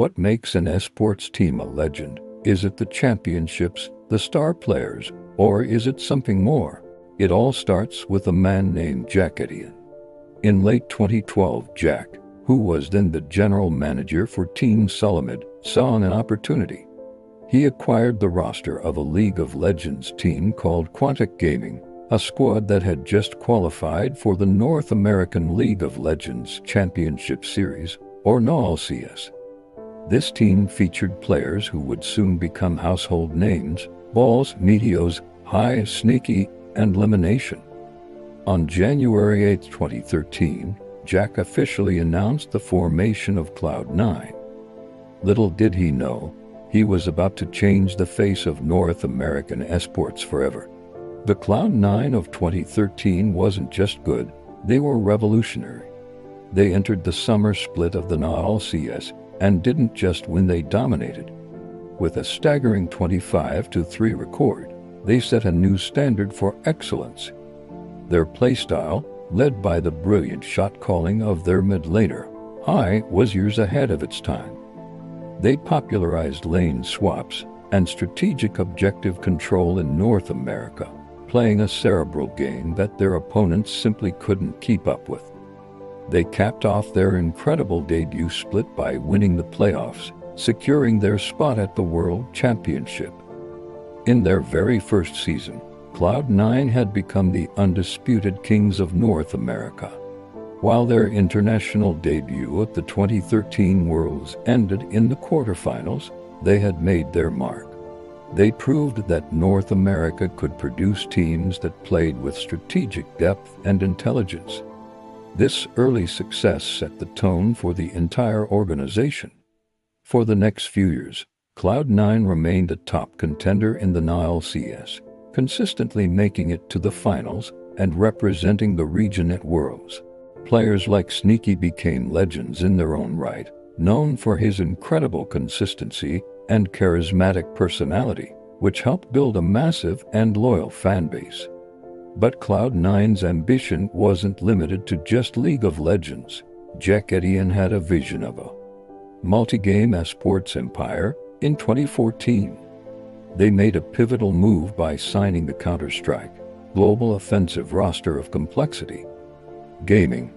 What makes an esports team a legend? Is it the championships, the star players, or is it something more? It all starts with a man named Jack Etienne. In late 2012, Jack, who was then the general manager for Team Solomid, saw an opportunity. He acquired the roster of a League of Legends team called Quantic Gaming, a squad that had just qualified for the North American League of Legends Championship Series, or NALCS. This team featured players who would soon become household names: Balls, Meteos, High, Sneaky, and Lemonation. On January 8, 2013, Jack officially announced the formation of Cloud9. Little did he know, he was about to change the face of North American esports forever. The Cloud9 of 2013 wasn't just good, they were revolutionary. They entered the summer split of the NALCS and didn't just win, they dominated. With a staggering 25-3 record, they set a new standard for excellence. Their playstyle, led by the brilliant shot calling of their mid laner, High, was years ahead of its time. They popularized lane swaps and strategic objective control in North America, playing a cerebral game that their opponents simply couldn't keep up with. They capped off their incredible debut split by winning the playoffs, securing their spot at the World Championship. In their very first season, Cloud9 had become the undisputed kings of North America. While their international debut at the 2013 Worlds ended in the quarterfinals, they had made their mark. They proved that North America could produce teams that played with strategic depth and intelligence. This early success set the tone for the entire organization. For the next few years, Cloud9 remained a top contender in the NALCS, consistently making it to the finals and representing the region at Worlds. Players like Sneaky became legends in their own right, known for his incredible consistency and charismatic personality, which helped build a massive and loyal fanbase. But Cloud9's ambition wasn't limited to just League of Legends. Jack Etienne had a vision of a multi-game esports empire. In 2014, they made a pivotal move by signing the Counter-Strike global offensive roster of Complexity Gaming.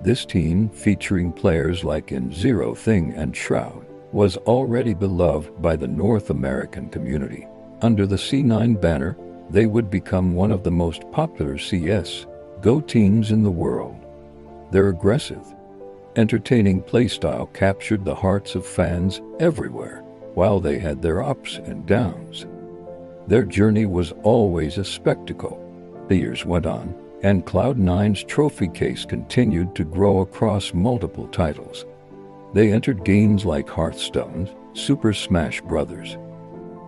This team, featuring players like nZero, Thing, and Shroud, was already beloved by the North American community. Under the C9 banner, they would become one of the most popular CS:GO teams in the world. Their aggressive, entertaining playstyle captured the hearts of fans everywhere, while they had their ups and downs. Their journey was always a spectacle. The years went on, and Cloud9's trophy case continued to grow across multiple titles. They entered games like Hearthstone, Super Smash Bros.,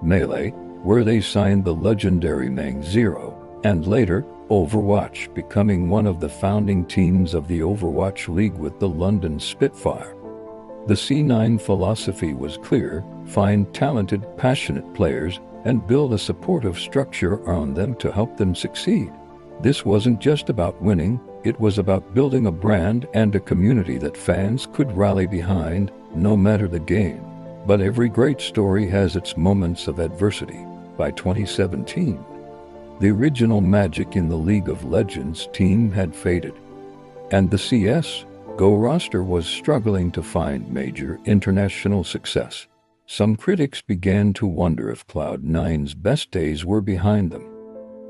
Melee, where they signed the legendary nZero, and later, Overwatch, becoming one of the founding teams of the Overwatch League with the London Spitfire. The C9 philosophy was clear: find talented, passionate players and build a supportive structure around them to help them succeed. This wasn't just about winning, it was about building a brand and a community that fans could rally behind, no matter the game. But every great story has its moments of adversity. By 2017, the original magic in the League of Legends team had faded, and the CS:GO roster was struggling to find major international success. Some critics began to wonder if Cloud9's best days were behind them.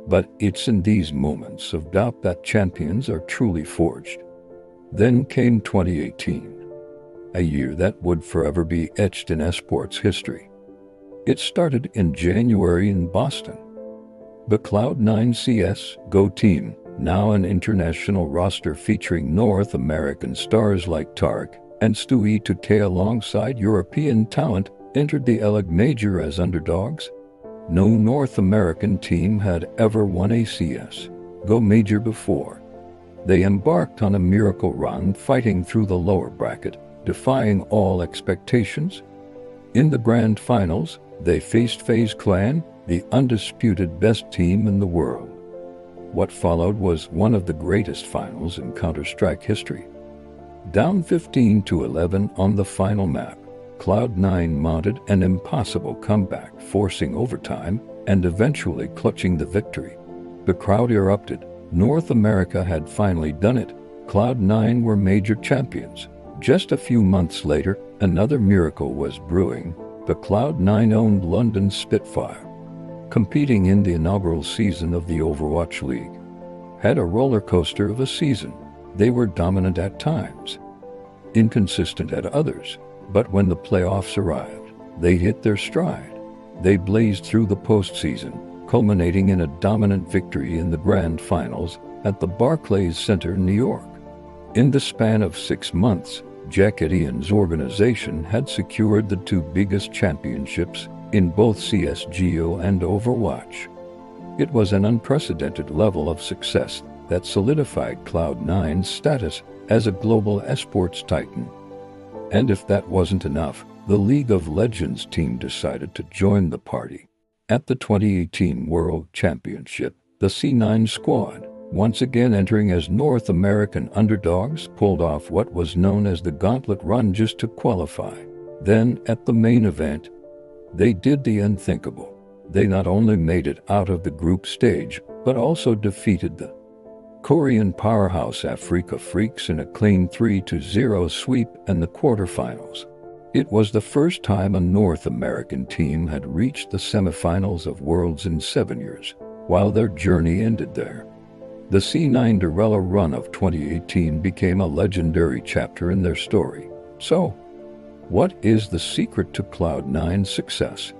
But it's in these moments of doubt that champions are truly forged. Then came 2018, a year that would forever be etched in esports history. It started in January in Boston. The Cloud9 CS:GO team, now an international roster featuring North American stars like Tark and Stewie2k alongside European talent, entered the LEG Major as underdogs. No North American team had ever won a CS:GO Major before. They embarked on a miracle run, fighting through the lower bracket, defying all expectations. In the grand finals, they faced FaZe Clan, the undisputed best team in the world. What followed was one of the greatest finals in Counter-Strike history. Down 15-11 on the final map, Cloud9 mounted an impossible comeback, forcing overtime and eventually clutching the victory. The crowd erupted. North America had finally done it. Cloud9 were major champions. Just a few months later, another miracle was brewing. The Cloud9-owned London Spitfire, competing in the inaugural season of the Overwatch League, had a roller coaster of a season. They were dominant at times, inconsistent at others, but when the playoffs arrived, they hit their stride. They blazed through the postseason, culminating in a dominant victory in the grand finals at the Barclays Center, New York. In the span of 6 months, Jack Etienne's organization had secured the 2 biggest championships in both CSGO and Overwatch. It was an unprecedented level of success that solidified Cloud9's status as a global esports titan. And if that wasn't enough, the League of Legends team decided to join the party. At the 2018 World Championship, the C9 squad, once again entering as North American underdogs, pulled off what was known as the gauntlet run just to qualify. Then, at the main event, they did the unthinkable. They not only made it out of the group stage, but also defeated the Korean powerhouse Africa Freaks in a clean 3-0 sweep in the quarterfinals. It was the first time a North American team had reached the semifinals of Worlds in 7 years, while their journey ended there. The C9 Cinderella run of 2018 became a legendary chapter in their story. So, what is the secret to Cloud9's success?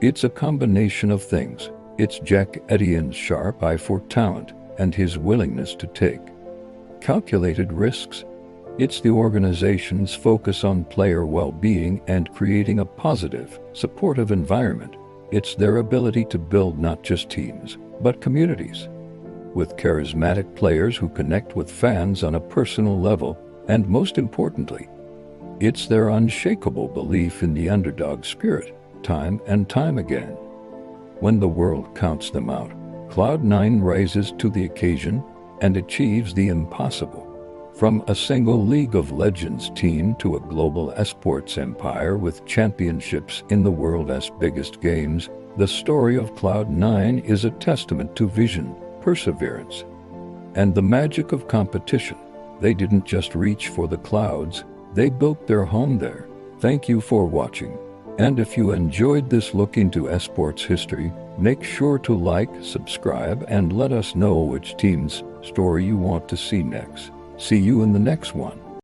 It's a combination of things. It's Jack Etienne's sharp eye for talent and his willingness to take calculated risks. It's the organization's focus on player well-being and creating a positive, supportive environment. It's their ability to build not just teams, but communities, with charismatic players who connect with fans on a personal level, and most importantly, it's their unshakable belief in the underdog spirit, time and time again. When the world counts them out, Cloud9 rises to the occasion and achieves the impossible. From a single League of Legends team to a global esports empire with championships in the world's biggest games, the story of Cloud9 is a testament to vision, perseverance, and the magic of competition. They didn't just reach for the clouds, they built their home there. Thank you for watching. And if you enjoyed this look into esports history, make sure to like, subscribe, and let us know which team's story you want to see next. See you in the next one.